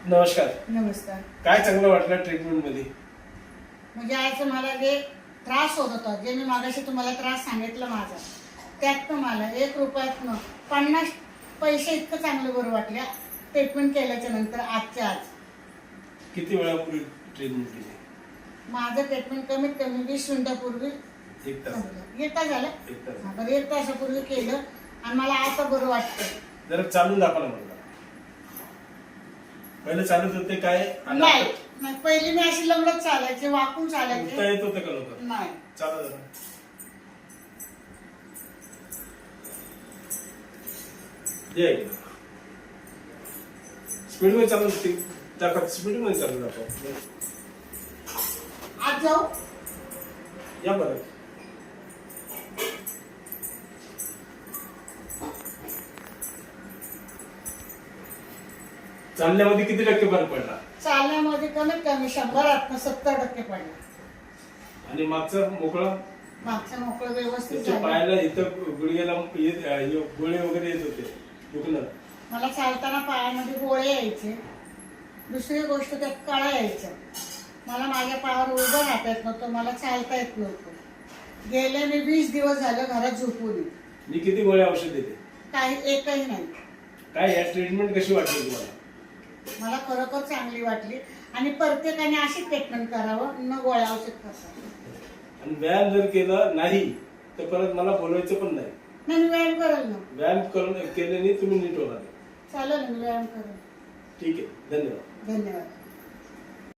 नमस्कार. नमस्कार. काय चांगलं वाटलं ट्रीटमेंट मध्ये? म्हणजे आज मला जे त्रास होत होता, जे मी मागाशी तुम्हाला त्रास सांगितलं माझा, त्यात मला 1 रुपयातनं 50 पैसे इतकं चांगलं बरं वाटलं ट्रीटमेंट केल्याच्या नंतर. आजच्या आज किती वेळापूर्वी ट्रीटमेंट केली? माझं ट्रीटमेंट कमीत कमी 20 मिनिटापूर्वी 1 तास. एक तास झालं. 1 तास. हा, बरं 1 तासापूर्वी केलं आणि मला आता बरं वाटतं. जरा चालून दाखवा ना मला. पहिले चालत होते काय? नाही, पहिली मी अशी लंगडत चालायचे, वाकून उठता चालायचे. येत होतं का लवकर? नाही. चालत होतं. स्पीड मध्ये चालू दाखवा. स्पीड मध्ये चालू दाखवा. आज जाऊ. या बरं. चालण्यामध्ये किती टक्के फरक पडला? चालण्यामध्ये कमीत कमी 100 70% पडला. आणि मागचं मोकळं? मागचं मोकळं व्यवस्थित तुमच्या झालं. पायाला इथं गुडघ्याला गोळे वगैरे येत होते, दुखणं? मला चालताना पायामध्ये गोळे यायचे. दुसरी गोष्ट त्यात कळा यायच्या. मला माझ्या पायावर उभं राहता येत नव्हतं, मला चालता येत नव्हतं. गेले मी 20 दिवस झालं घरात झोपून. मी किती गोळ्या औषध देते? काही एकही नाही. काय या ट्रीटमेंट कशी वाटली तुम्हाला? मला खरोखर चांगली वाटली आणि प्रत्येकाने अशी ट्रीटमेंट करावं, न गोळ्या औषध करता. आणि व्यायाम जर केला नाही तर परत मला बोलवायचं पण नाही. नाही, मी व्यायाम करेल ना. व्यायाम केल्याने तुम्ही नीट होणार. चालेल ना, मी व्यायाम करेल. ठीक आहे, धन्यवाद. धन्यवाद.